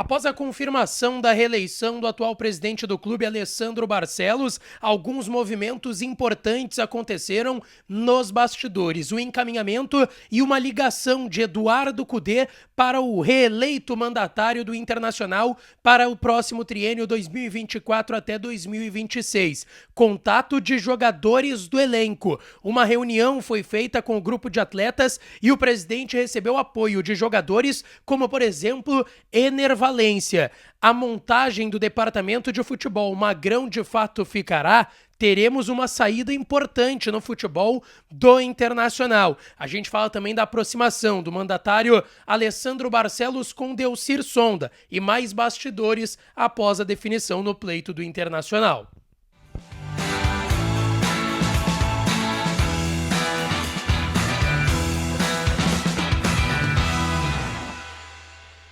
Após a confirmação da reeleição do atual presidente do clube, Alessandro Barcelos, alguns movimentos importantes aconteceram nos bastidores. O encaminhamento e uma ligação de Eduardo Cudê para o reeleito mandatário do Internacional para o próximo triênio 2024 até 2026. Contato de jogadores do elenco. Uma reunião foi feita com o grupo de atletas e o presidente recebeu apoio de jogadores como, por exemplo, Ener Valência. A montagem do departamento de futebol Magrão de fato ficará? Teremos uma saída importante no futebol do Internacional. A gente fala também da aproximação do mandatário Alessandro Barcelos com Delcir Sonda e mais bastidores após a definição no pleito do Internacional.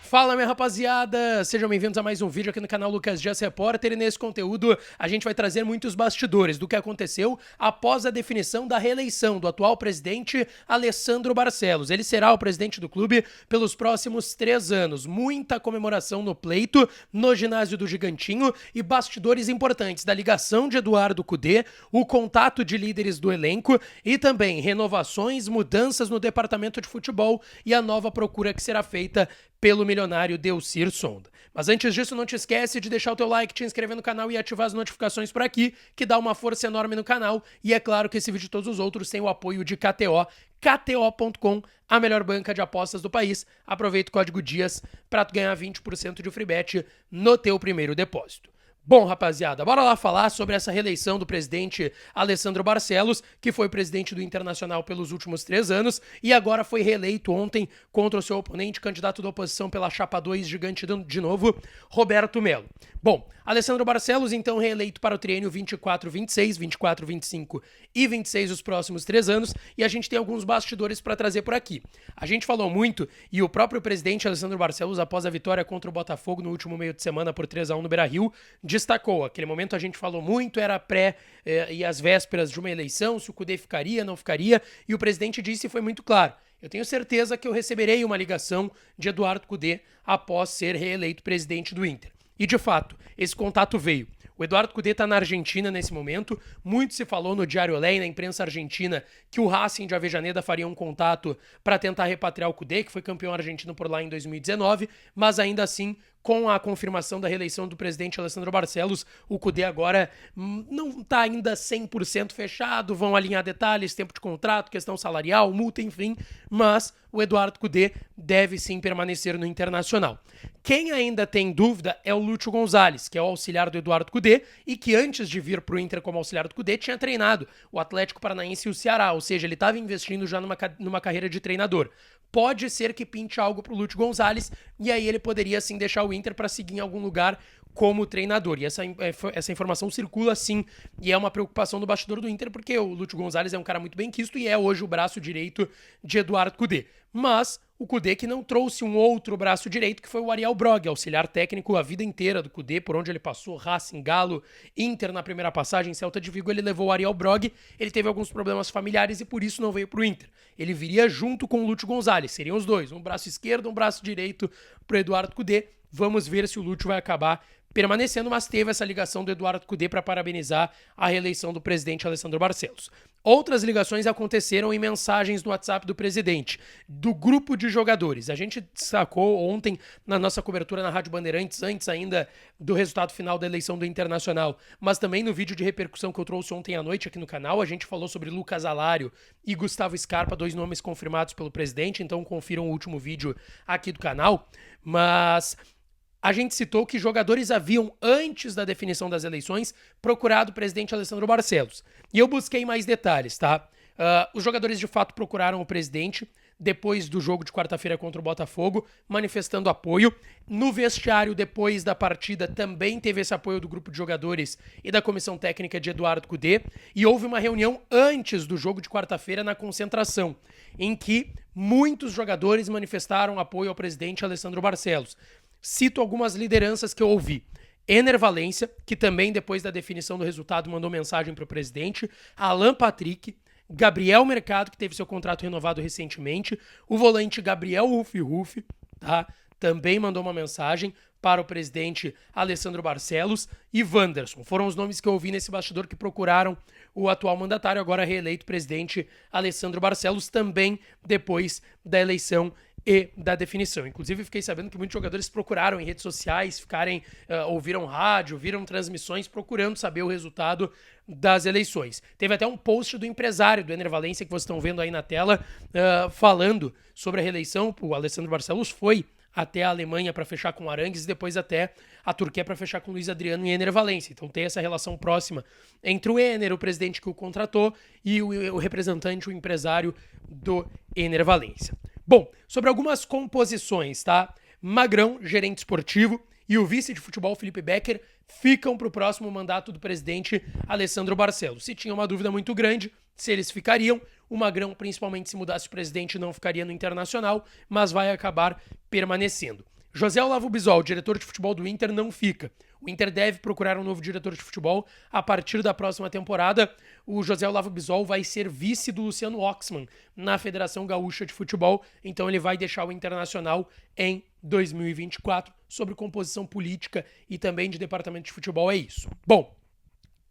Fala, minha rapaziada! Sejam bem-vindos a mais um vídeo aqui no canal Lucas Dias Repórter, e nesse conteúdo a gente vai trazer muitos bastidores do que aconteceu após a definição da reeleição do atual presidente Alessandro Barcelos. Ele será o presidente do clube pelos próximos 3 anos. Muita comemoração no pleito, no ginásio do Gigantinho, e bastidores importantes da ligação de Eduardo Cudê, o contato de líderes do elenco e também renovações, mudanças no departamento de futebol e a nova procura que será feita pelo milionário Delcir Sonda. Mas antes disso, não te esquece de deixar o teu like, te inscrever no canal e ativar as notificações por aqui, que dá uma força enorme no canal. E é claro que esse vídeo e todos os outros têm o apoio de KTO, KTO.com, a melhor banca de apostas do país. Aproveita o código DIAS para tu ganhar 20% de free bet no teu primeiro depósito. Bom, rapaziada, bora lá falar sobre essa reeleição do presidente Alessandro Barcelos, que foi presidente do Internacional pelos últimos 3 anos e agora foi reeleito ontem contra o seu oponente, candidato da oposição pela Chapa 2 Gigante de novo, Roberto Melo. Bom, Alessandro Barcelos, então, reeleito para o triênio 24-26, 24-25 e 26 os próximos 3 anos, e a gente tem alguns bastidores para trazer por aqui. A gente falou muito, e o próprio presidente Alessandro Barcelos, após a vitória contra o Botafogo no último meio de semana por 3-1 no Beira-Rio, destacou. Aquele momento a gente falou muito, era e as vésperas de uma eleição, se o Cudê ficaria, não ficaria, e o presidente disse e foi muito claro: eu tenho certeza que eu receberei uma ligação de Eduardo Cudê após ser reeleito presidente do Inter. E, de fato, esse contato veio. O Eduardo Cudê está na Argentina nesse momento. Muito se falou no Diário Olé e na imprensa argentina que o Racing de Avellaneda faria um contato para tentar repatriar o Cudê, que foi campeão argentino por lá em 2019, mas ainda assim, com a confirmação da reeleição do presidente Alessandro Barcelos, o Cudê agora não está ainda 100% fechado, vão alinhar detalhes, tempo de contrato, questão salarial, multa, enfim, mas o Eduardo Cudê deve sim permanecer no Internacional. Quem ainda tem dúvida é o Lúcio Gonzalez, que é o auxiliar do Eduardo Cudê e que antes de vir para o Inter como auxiliar do Cudê tinha treinado o Atlético Paranaense e o Ceará, ou seja, ele estava investindo já numa carreira de treinador. Pode ser que pinte algo para o Lúcio Gonzalez e aí ele poderia sim deixar o Inter para seguir em algum lugar como treinador. E essa informação circula sim, e é uma preocupação do bastidor do Inter, porque o Lúcio Gonzalez é um cara muito bem quisto e é hoje o braço direito de Eduardo Cudê. Mas o Cudê que não trouxe um outro braço direito, que foi o Ariel Brog, auxiliar técnico a vida inteira do Cudê, por onde ele passou, Racing, Galo, Inter na primeira passagem, Celta de Vigo, ele levou o Ariel Brog, ele teve alguns problemas familiares e por isso não veio pro Inter. Ele viria junto com o Lúcio Gonzalez, seriam os dois, um braço esquerdo, um braço direito pro Eduardo Cudê. Vamos ver se o Lúcio vai acabar permanecendo, mas teve essa ligação do Eduardo Cudê para parabenizar a reeleição do presidente Alessandro Barcelos. Outras ligações aconteceram em mensagens no WhatsApp do presidente, do grupo de jogadores. A gente destacou ontem na nossa cobertura na Rádio Bandeirantes, antes ainda do resultado final da eleição do Internacional, mas também no vídeo de repercussão que eu trouxe ontem à noite aqui no canal, a gente falou sobre Lucas Alário e Gustavo Scarpa, 2 nomes confirmados pelo presidente, então confiram o último vídeo aqui do canal, mas a gente citou que jogadores haviam, antes da definição das eleições, procurado o presidente Alessandro Barcelos. E eu busquei mais detalhes, tá? Os jogadores de fato procuraram o presidente depois do jogo de quarta-feira contra o Botafogo, manifestando apoio. No vestiário, depois da partida, também teve esse apoio do grupo de jogadores e da comissão técnica de Eduardo Cudê. E houve uma reunião antes do jogo de quarta-feira na concentração, em que muitos jogadores manifestaram apoio ao presidente Alessandro Barcelos. Cito algumas lideranças que eu ouvi. Ener Valência, que também depois da definição do resultado mandou mensagem para o presidente. Alan Patrick, Gabriel Mercado, que teve seu contrato renovado recentemente. O volante Gabriel Rufi, tá? também mandou uma mensagem para o presidente Alessandro Barcelos e Wanderson. Foram os nomes que eu ouvi nesse bastidor que procuraram o atual mandatário, agora reeleito presidente Alessandro Barcelos, também depois da eleição e da definição. Inclusive, fiquei sabendo que muitos jogadores procuraram em redes sociais, ouviram rádio, viram transmissões, procurando saber o resultado das eleições. Teve até um post do empresário do Ener Valencia, que vocês estão vendo aí na tela, falando sobre a reeleição. O Alessandro Barcelos foi até a Alemanha para fechar com o Arangues e depois até a Turquia para fechar com o Luiz Adriano e Ener Valencia. Então tem essa relação próxima entre o Ener, o presidente que o contratou, e o representante, o empresário do Ener Valencia. Bom, sobre algumas composições, tá? Magrão, gerente esportivo, e o vice de futebol, Felipe Becker, ficam para o próximo mandato do presidente Alessandro Barcelos. Se tinha uma dúvida muito grande se eles ficariam, o Magrão, principalmente se mudasse o presidente, não ficaria no Internacional, mas vai acabar permanecendo. José Olavo Bisol, diretor de futebol do Inter, não fica. O Inter deve procurar um novo diretor de futebol a partir da próxima temporada. O José Olavo Bisol vai ser vice do Luciano Oxman na Federação Gaúcha de Futebol, então ele vai deixar o Internacional em 2024. Sobre composição política e também de departamento de futebol é isso. Bom,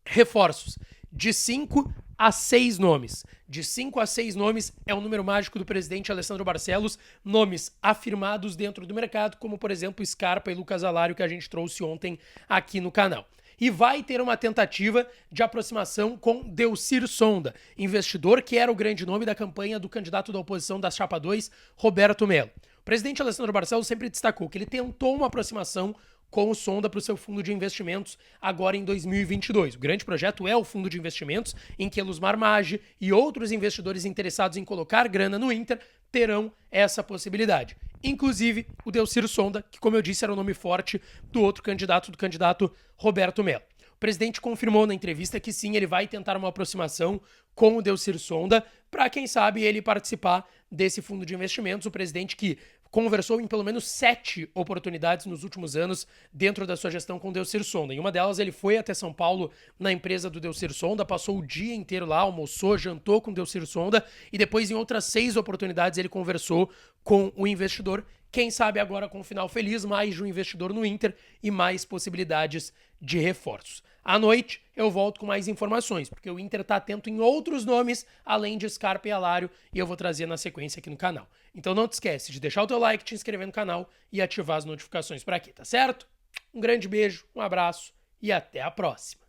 reforços. De 5 a 6 nomes. De 5 a 6 nomes é o número mágico do presidente Alessandro Barcelos, nomes afirmados dentro do mercado, como por exemplo Scarpa e Lucas Alário, que a gente trouxe ontem aqui no canal. E vai ter uma tentativa de aproximação com Delcir Sonda, investidor que era o grande nome da campanha do candidato da oposição da Chapa 2, Roberto Mello. O presidente Alessandro Barcelos sempre destacou que ele tentou uma aproximação com o Sonda para o seu fundo de investimentos agora em 2022. O grande projeto é o fundo de investimentos, em que Elusmar Maggi e outros investidores interessados em colocar grana no Inter terão essa possibilidade. Inclusive o Delcir Sonda, que, como eu disse, era o nome forte do candidato Roberto Mello. O presidente confirmou na entrevista que sim, ele vai tentar uma aproximação com o Delcir Sonda para, quem sabe, ele participar desse fundo de investimentos. O presidente que conversou em pelo menos 7 oportunidades nos últimos anos dentro da sua gestão com o Delcir Sonda. Em uma delas, ele foi até São Paulo na empresa do Delcir Sonda, passou o dia inteiro lá, almoçou, jantou com o Delcir Sonda e depois, em outras 6 oportunidades, ele conversou com o investidor. Quem sabe agora com um final feliz, mais de um investidor no Inter e mais possibilidades de reforços. À noite eu volto com mais informações, porque o Inter está atento em outros nomes, além de Scarpa e Alário, e eu vou trazer na sequência aqui no canal. Então não te esquece de deixar o teu like, te inscrever no canal e ativar as notificações por aqui, tá certo? Um grande beijo, um abraço e até a próxima.